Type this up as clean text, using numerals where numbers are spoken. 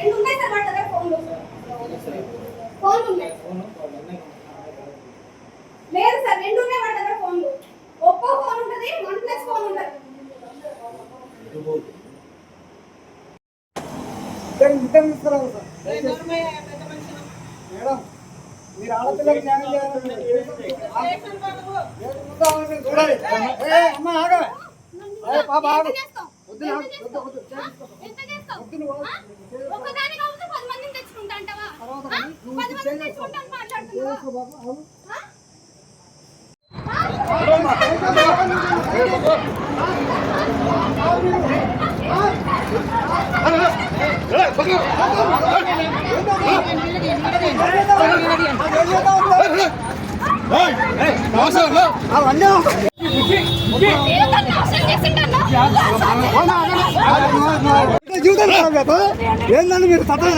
రెండు ఉన్నాయి సార్ వాటి దగ్గర ఫోన్లు ఉన్నాయి లేదు సార్ రెండు ఉన్నాయి వాటి దగ్గర ఫోన్లు ఒప్పో ఫోన్ ఉంటుంది OnePlus ఫోన్ ఉంటుంది మేడం మీరు ఆడపిల్లకి న్యాయం చూడాలి అమ్మ ఆగా పాప ఆగు జీవితం ఏంటంటే మీరు చట్టం